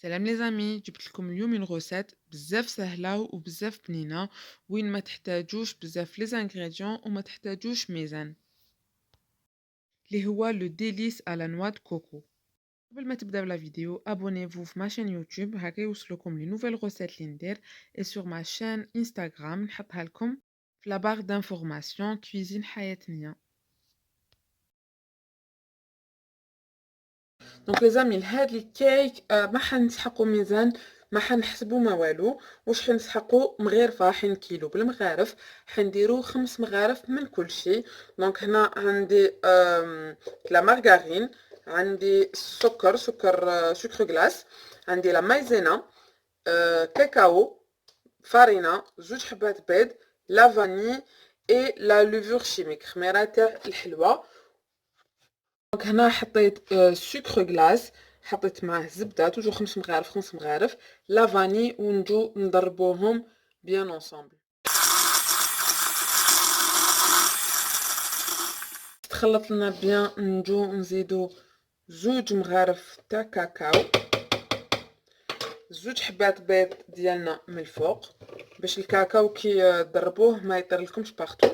سلام لي زامي، جبت لكم اليوم une recette بزاف سهلة وبزاف بنينة وين ما تحتاجوش بزاف لي زانغريديون وما تحتاجوش ميزان اللي هو لو ديليس على نوا د كوكو. قبل ما تبداو لا فيديو ابونيفو في ماشين يوتيوب هكا يوصلكم لي نوفيل غوسيت اللي ندير اي سور ما شين انستغرام نحطها لكم في لا بار دانفورماسيون كويزين حياتنا. دونك لي زامي لهاد الكيك ما حنسحقو ميزان، ما حنحسبو ما والو. واش حنسحقو؟ مغرفه حين كيلو بالمغارف حنديرو 5 مغارف من كل شيء. دونك هنا عندي لا مارغارين، عندي السكر، سكر غلاس، عندي لا مايزينا، كاكاو، فارينه، زوج حبات بيض، لا فاني اي لا لوفور شيميك، خميره تاع الحلوى. دونك هنا حطيت سكر غلاس، حطيت معاه زبده، توجو 5 مغارف 5 مغارف، لا فاني، ونجو نضربوهم بيان اونصومبل. تخلط لنا بيان، نجو نزيدو زوج مغارف تاع كاكاو، زوج حبات بيض ديالنا من الفوق باش الكاكاو كي تضربوه ما يطيرلكمش باغتو.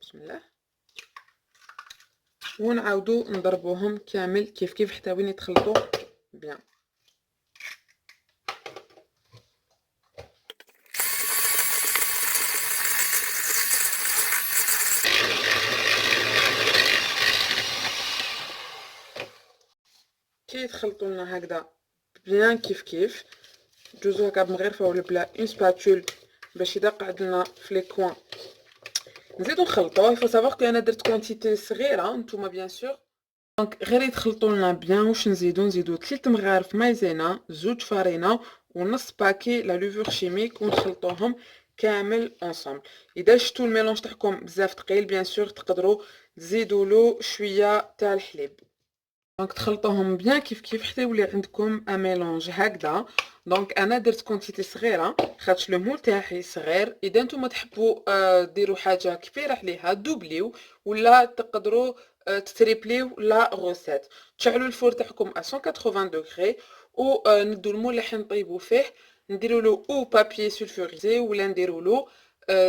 بسم الله. ونعاودو نضربوهم كامل كيف كيف حتى وين يتخلطوا بيان. كي يتخلطوا لنا هكذا بيان كيف كيف، جوزو هكا بمغرفه ولا بلا اون سباتول باش يدقعد لنا في لي كوان. نزيدو نخلطوه. يفو سافوار كو انا درت كونتيتي صغيره، نتوما بيان سور. دونك غير يتخلطوا لنا بيان. واش نزيدو 3 مغارف مايزينا، زوج فارينه، ونص باكي لا لوفور شيميك، ونخلطوهم كامل اونصومبل. اذا شفتوا الميلونج تاعكم بزاف ثقيل بيان سور تقدروا تزيدوا له شويه تاع الحليب. دونك تخلطوهم بيان كيف كيف حتى يولي عندكم ان ميلونج هكذا. دونك انا درت كونتيتي صغيره خاطش لو مول تاعي صغير. اذا نتوما تحبوا ديروا حاجه كبيره عليها دوبليو، ولا تقدروا تتريبليو لا غوسيت. تشعلوا الفور تاعكم ا 180 دوغري، و ندو المول اللي حنطيبوا فيه نديروا له او بابي سولفوريزي، ولا نديروا له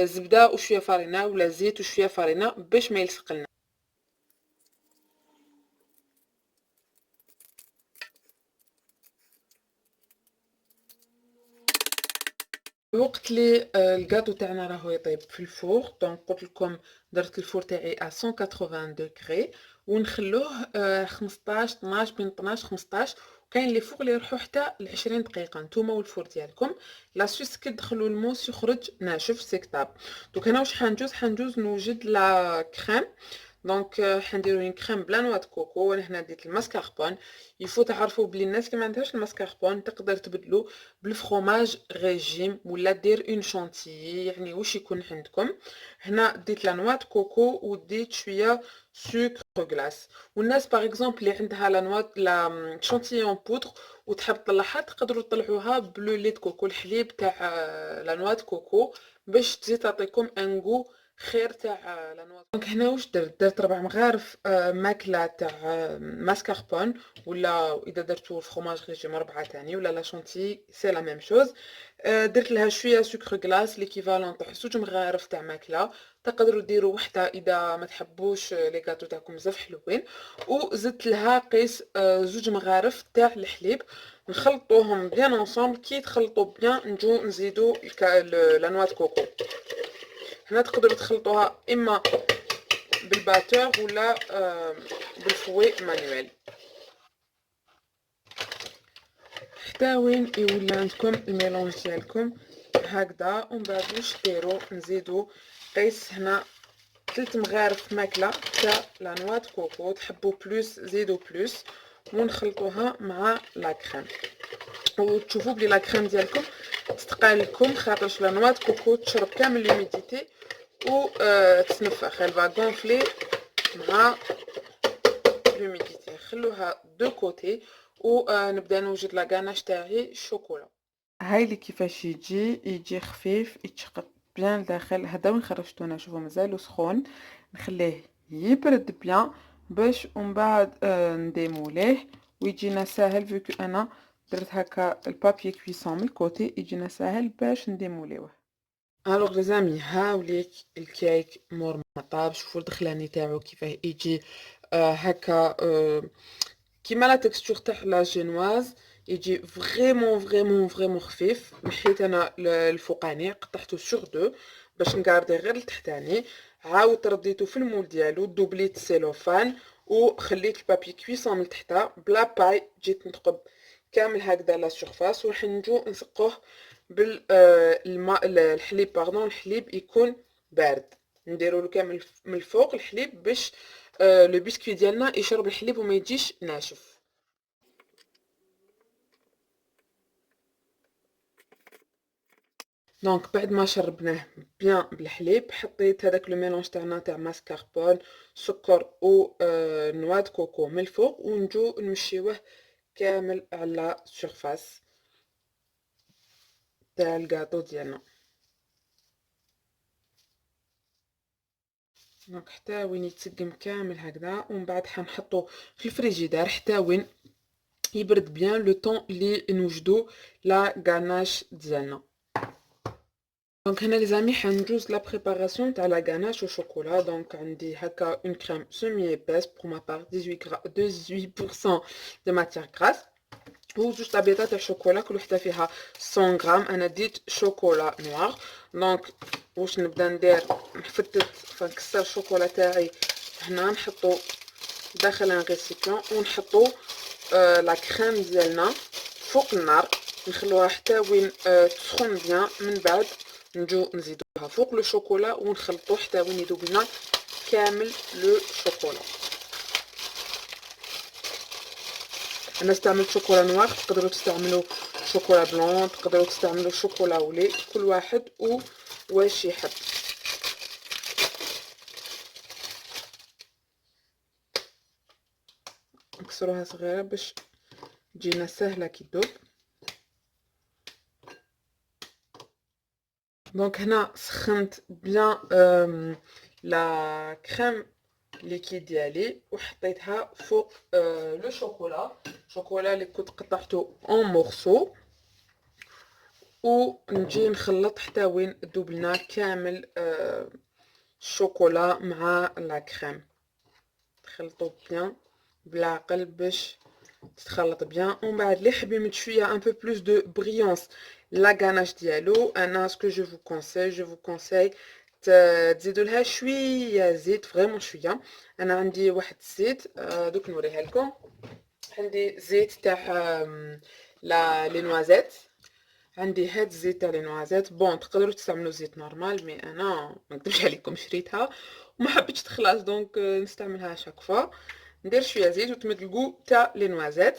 زبده وشويه فارينه، ولا زيت وشويه فارينه باش ما يلصق. وقت لي الكاطو تاعنا راهو يطيب في الفور، دونك قلت لكم درت الفور تاعي ا 180 دوغري، ونخلوه 15 12 بين 12 15. وكاين لي فوق اللي يروحوا حتى ل 20 دقيقه، نتوما والفور ديالكم. لا سويس كي تدخلوا الموس يخرج ناشف سيكتاب. دوك هنا واش حنجوز نوجد لا كريم. دونك حنديرو اون كريم بلا نوا د كوكو، وانا هنا ديت الماسكاربون. يفو تعرفوا بلي الناس اللي ما عندهاش الماسكاربون تقدر تبدلو بالفرomاج ريجيم، ولا دير اون شونتيي، يعني واش يكون عندكم. هنا ديت لا نوا د كوكو وديت شويه سكر غلاس. والناس باغ اكزومبل اللي عندها لا نوا لا شونتيي اون بودر وتحب تطلعها، تقدروا تطلعوها بلو لي د كوكو، الحليب تاع لا نوا د كوكو، باش تزيد تعطيكم ان غو خير تاع لا نوا. دونك هنا واش درت 4 مغارف ماكله تاع ماسكاربون، ولا اذا درتو الفرomاج ريجيم 4 تاني، ولا لا شونتي سي لا ميم شوز. درت لها شويه سكر غلاس ليكيفالون تاع 2 مغارف تاع ماكله. تقدروا ديروا وحده اذا ما تحبوش لي غاتو تاعكم بزاف حلوين. وزدت لها قيس 2 مغارف تاع الحليب. نخلطوهم بيان اونصومبل. كي يتخلطوا بيان نجو نزيدو لا نوا د كوكو. هنا تقدروا تخلطوها اما بالباتور ولا بالفوي مانويل حتى وين يولي عندكم الميلونج ديالكم هكذا. ومن بعد واش ديروا؟ نزيدوا قيس هنا 3 مغارف ماكله تاع لا نوا د كوكو، تحبوا بلوس زيدوا بلوس، ونخلطوها مع لا كريم. وتشوفوا بلي لا كريم ديالكم تتقال لكم، خاطرش لا نوا د كوكو تشرب كامل لوميديتي و تتنفخ، elle va gonfler مع لوميديتي. خلوها دو كوتي. ونبدا نوجد لا غاناش تاعي شوكولا. هاي اللي كيفاش يجي خفيف يتشقق بيان لداخل. هذا وين خرجتونا شوفوا مازالو سخون. نخليه يبرد بيان باش ومن بعد نديموليه ويجينا ساهل فيكو انا درت هكا البابي كويسون من الكوتي يجينا ساهل باش نديموليوه. الوغ لي زامي هاوليك الكيك مور ما طاب، شوفوا الدخلاني تاعو كيفاه يجي هكا كيما لا تكستور تاع لا جينواز، يجي فريمون خفيف. محيت انا الفوقاني قطعته سور دو باش نغاردي غير التحتاني، عاود رديته في المول ديالو، دوبليت السيلوفان وخليت البابي كويسون من تحتا بلا باي. جيت نثقب كامل هكذا لا سيرفاس ونجو نسقوه بالماء الحليب باردون، الحليب يكون بارد. نديرو له كامل من الفوق الحليب باش لو بسكوي ديالنا يشرب الحليب وما يجيش ناشف. دونك بعد ما شربناه بيان بالحليب، حطيت هذاك لو ميلونج تاعنا تاع ماسكاربون، سكر و نوا د كوكو من الفوق، ونجو نمشيوه كامل على السيرفاس تاع الكاطو ديالنا. دونك حتى وين يتسقم كامل هكذا، ومن بعد حنحطو في الفريجيدار حتى وين يبرد بيان لو طون اللي نوجدو لا غاناش ديالنا. دونك هنا لي زامي حنجوز لا بريباراسيون تاع لا غاناش او شوكولا. دونك عندي هكا اون كريم سيمي ايباس بور ما بار 18% دو ماتيير غراس، و جوج طابيطات تاع شوكولا كل وحده فيها 100 غرام. انا ديت شوكولا نوار. دونك واش نبدا ندير، نفتت فنكسر الشوكولا تاعي هنا، نحطو داخل ان ريسيبيون ونحطو لا كريم ديالنا فوق النار، نخلوها حتى وين تسخن بيان. من بعد نجو نزيدوها فوق لو شوكولا ونخلطو حتى وين يذوب لنا كامل لو شوكولا. انا استعملت شوكولا نوار، تقدروا تستعملوا شوكولا بلون، تقدروا تستعملوا شوكولا ولي، كل واحد و واش يحب. نكسروها صغيره باش تجينا سهله كي تذوب. دونك هنا سخنت بيان لا كريم ليكيد ديالي وحطيتها فوق لو شوكولا اللي كنت قطعته اون مورسو، ونجي نخلط حتى وين تذوب لنا كامل الشوكولا مع لا كريم. تخلطوا بيان بالعقل باش تتخلط بيان. ومن بعد اللي حاب يمد شويه ان بو بلوس دو بريونس لا غاناش ديالو، انا سكو جو فو كونساي تزيدوا لها شويه زيت، فريمون شويه. انا عندي واحد الزيت دوك نوريها لكم. عندي زيت تاع لي نوازيت، عندي هاد الزيت تاع لي نوازيت. بون تقدروا تستعملوا زيت نورمال، مي انا ما نكذبش عليكم شريتها وما حبيتش تخلص، دونك نستعملها شاك فوا. ندير شويه زيت وتمد الكو تاع لي نوازيت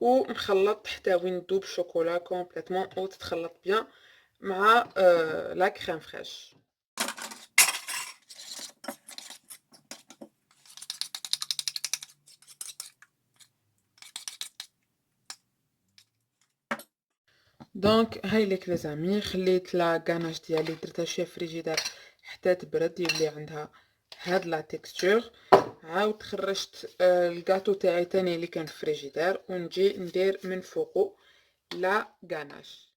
ونخلط حتى وين تذوب الشوكولا كومبليتمون وتتخلط بيان مع لا كريم فريش. دونك هاي ليك لي زامي، خليت لا غاناش ديالي درتها شويه في الفريجيدار حتى تبرد يولي عندها هاد لا تيكستور. عاود خرجت الكاطو تاعي تاني اللي كان في الفريجيدار ونجي ندير من فوقو لا غاناش.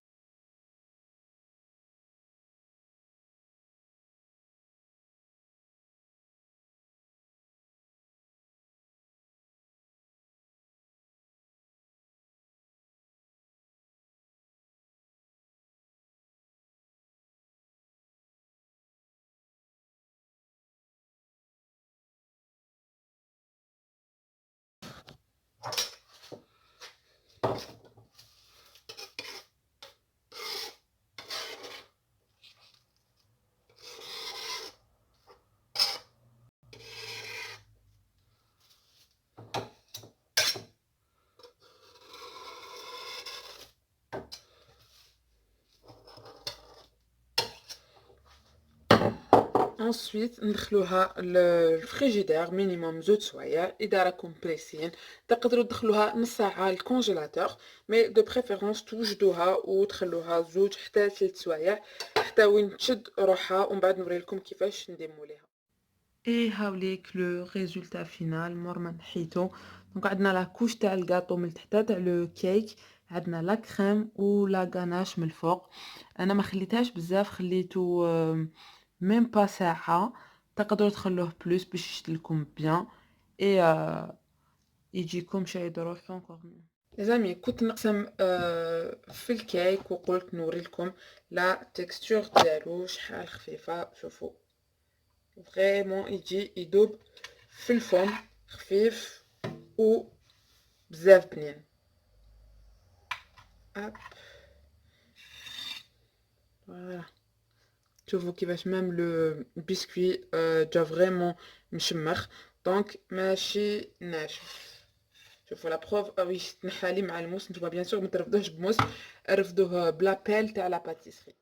انسويت ندخلوها للفريجيدار مينيموم زوج سوايع. اذا راكم بريسين تقدروا تدخلوها نص ساعه للكونجيلاتور، مي دو بريفيرونس توجدوها وتخلوها زوج حتى 3 سوايع حتى وين تشد روحها، ومن بعد نوريلكم كيفاش نديمو ليها. اي هاوليك لو ريزولتا فينال مور ما نحيتو. دونك عندنا لا كوش تاع الكاطو من تحت تاع لو كيك، عندنا لا كريم و لا غاناش من الفوق. انا ما خليتهاش بزاف، خليته ميم با ساعه، تقدروا تخلوه بلوس باش يشدلكم بيان اي يجيكم شي ظروف اونكور ميو. يا زلمي كنت نقسم في الكيك وقلت نوري لكم لا تكستور ديالو شحال خفيفه. شوفوا فريمون يجي يدوب في الفم خفيف و بزاف بنين. هاب فوالا شوفوا كيفاش ميم لو بسكوي جا فريمون مشمخ، دونك ماشي ناشف. شوفوا لا بروف وي تنحالي مع الموس. نتوما بيان سور ما ترفدوهش بموس، رفدوه بلا بيل تاع لا باتيسري.